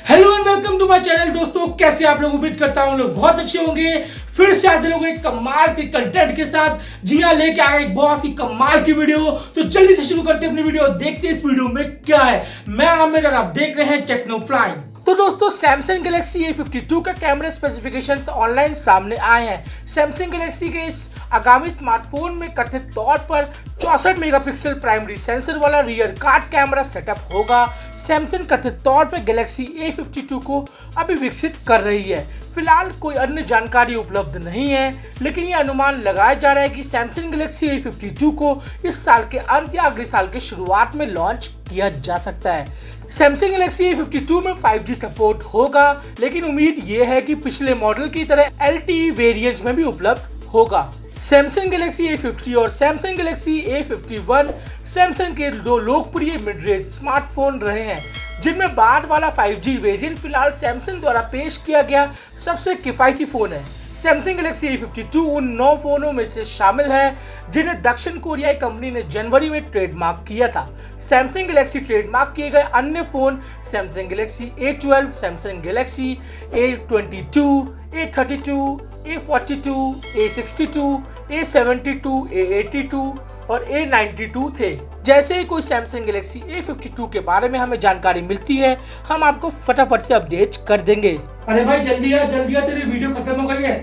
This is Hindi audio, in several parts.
Hello and welcome to my channel. दोस्तों कैसे आप लोग, उम्मीद करता हूँ लोग बहुत अच्छे होंगे। फिर से आते लोग एक कमाल के कंटेंट के साथ। जी हाँ, लेके आ गए एक बहुत ही कमाल की वीडियो। तो जल्दी से शुरू करते हैं अपनी वीडियो, देखते हैं इस वीडियो में क्या है। मैं आमिर और आप देख रहे हैं टेक्नो फ्लाइंग। तो दोस्तों सैमसंग गैलेक्सी A52 का कैमरा स्पेसिफिकेशंस ऑनलाइन सामने आए हैं। सैमसंग गैलेक्सी के इस आगामी स्मार्टफोन में कथित तौर पर 64 मेगापिक्सल प्राइमरी सेंसर वाला रियर कार्ड कैमरा सेटअप होगा। सैमसंग कथित तौर पर गैलेक्सी A52 को अभी विकसित कर रही है। फिलहाल कोई अन्य जानकारी उपलब्ध नहीं है, लेकिन ये अनुमान लगाया जा रहा है कि सैमसंग गैलेक्सी A52 को इस साल के अंत या अगले साल के शुरुआत में लॉन्च किया जा सकता है। सैमसंग गैलेक्सी A52 में 5G सपोर्ट होगा, लेकिन उम्मीद ये है कि पिछले मॉडल की तरह LTE वेरिएंट्स में भी उपलब्ध होगा। सैमसंग गैलेक्सी A50 और सैमसंग गैलेक्सी A51 सैमसंग के दो लोकप्रिय मिड रेंज स्मार्टफोन रहे हैं, जिनमें बाद वाला 5G वेरिएंट फिलहाल सैमसंग द्वारा पेश किया गया सबसे किफायती फोन है। सैमसंग गैलेक्सी A52 उन 9 फोनों में से शामिल है जिन्हें दक्षिण कोरियाई कंपनी ने जनवरी में ट्रेडमार्क किया था। सैमसंग गैलेक्सी ट्रेडमार्क किए गए अन्य phone Samsung Galaxy A12, Samsung Galaxy A22, A32, A42, A62, A72, A82 और A92 थे। जैसे ही कोई सैमसंग गैलेक्सी A52 के बारे में हमें जानकारी मिलती है, हम आपको फटाफट से अपडेट कर देंगे। अरे भाई जल्दी आ, तेरी वीडियो खत्म हो गई है।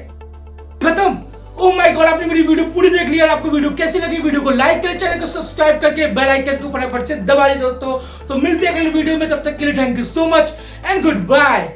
खत्म? ओह माय गॉड, आपने मेरी वीडियो पूरी देख ली। और आपको वीडियो कैसी लगी, वीडियो को लाइक करें, चैनल को सब्सक्राइब करके बेल आइकन को फटाफट से दबा दें दोस्तों। तो मिलते हैं अगली वीडियो में, तब तक के लिए thank you so much and good bye.